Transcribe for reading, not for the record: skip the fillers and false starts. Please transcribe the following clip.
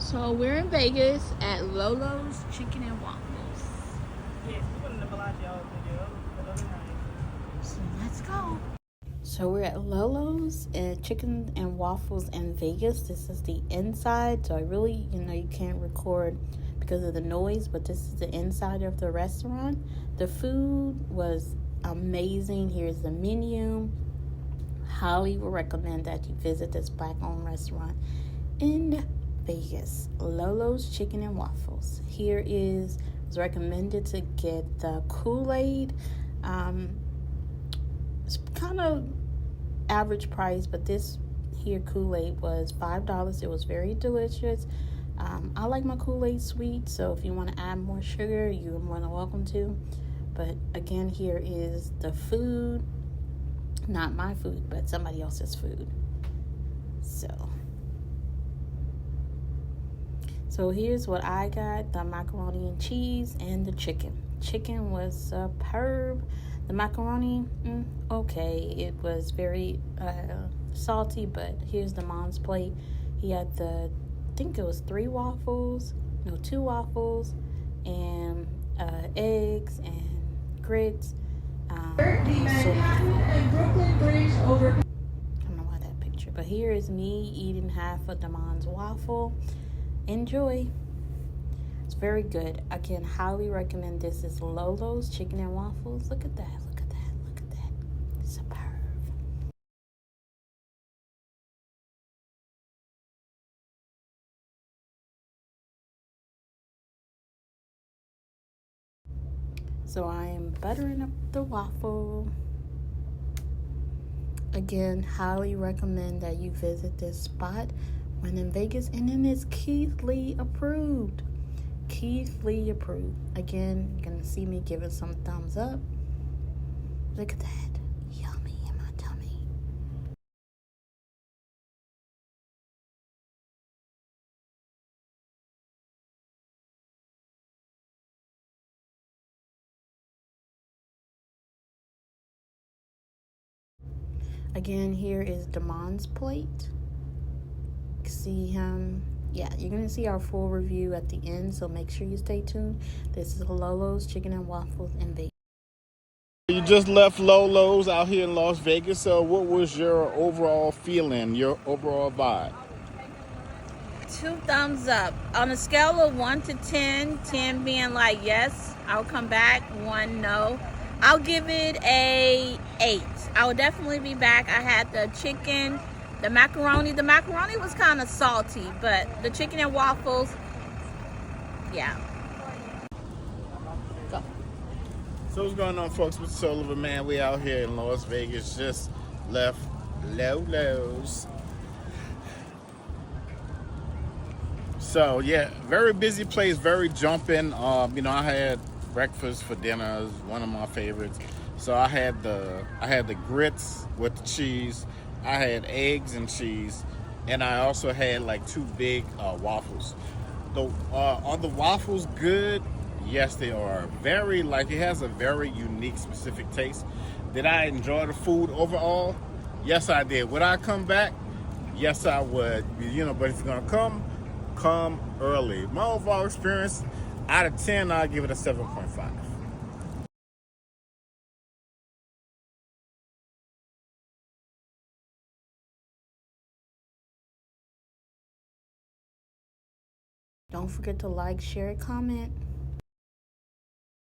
So we're in Vegas at LoLo's Chicken and Waffles. Yes, we went to Bellagio the other night. So let's go. So we're at LoLo's and Chicken and Waffles in Vegas. This is the inside. So I really, you can't record because of the noise, but this is the inside of the restaurant. The food was amazing. Here's the menu. Highly would recommend that you visit this black-owned restaurant in Vegas, LoLo's Chicken and Waffles. Here is, it's recommended to get the Kool-Aid. It's kind of average price, but this here Kool-Aid was $5. It was very delicious. I like my Kool-Aid sweet, so if you want to add more sugar, you're more than welcome to. But again, here is the food. Not my food, but somebody else's food. So here's what I got: the macaroni and cheese and the chicken. Chicken was superb. The macaroni, okay. It was very salty, but here's the mom's plate. He had I think it was 2 waffles, and eggs and grits. I don't know why that picture, but here is me eating half of Damon's waffle. Enjoy. It's very good. I can highly recommend this. Is LoLo's Chicken and Waffles. Look at that. Look at that. Look at that. Superb. So I am buttering up the waffle. Again, highly recommend that you visit this spot when in Vegas, and it is Keith Lee approved. Keith Lee approved. Again, you're gonna see me giving some thumbs up. Look at that. Yummy in my tummy. Again, here is Damon's plate. See him. Yeah, you're going to see our full review at the end, so make sure you stay tuned. This is LoLo's Chicken and Waffles in Vegas. You just left LoLo's out here in Las Vegas. So what was your overall feeling, your overall vibe? 2 thumbs up. On a scale of 1 to 10, 10 being like yes, I'll come back, 1 no. I'll give it a 8. I will definitely be back. I had the chicken, the macaroni. The macaroni was kind of salty, but the chicken and waffles, yeah. Go. So what's going on, folks? Mr. Sullivan, man. We out here in Las Vegas. Just left LoLo's. So yeah, very busy place, very jumping. I had breakfast for dinner. It was one of my favorites. So I had the grits with the cheese. I had eggs and cheese, and I also had like 2 big waffles. Are the waffles good? Yes, they are. It has a very unique, specific taste. Did I enjoy the food overall? Yes, I did. Would I come back? Yes, I would. But if you're gonna come early. My overall experience, out of 10, I'll give it a 7.5. Don't forget to like, share, comment.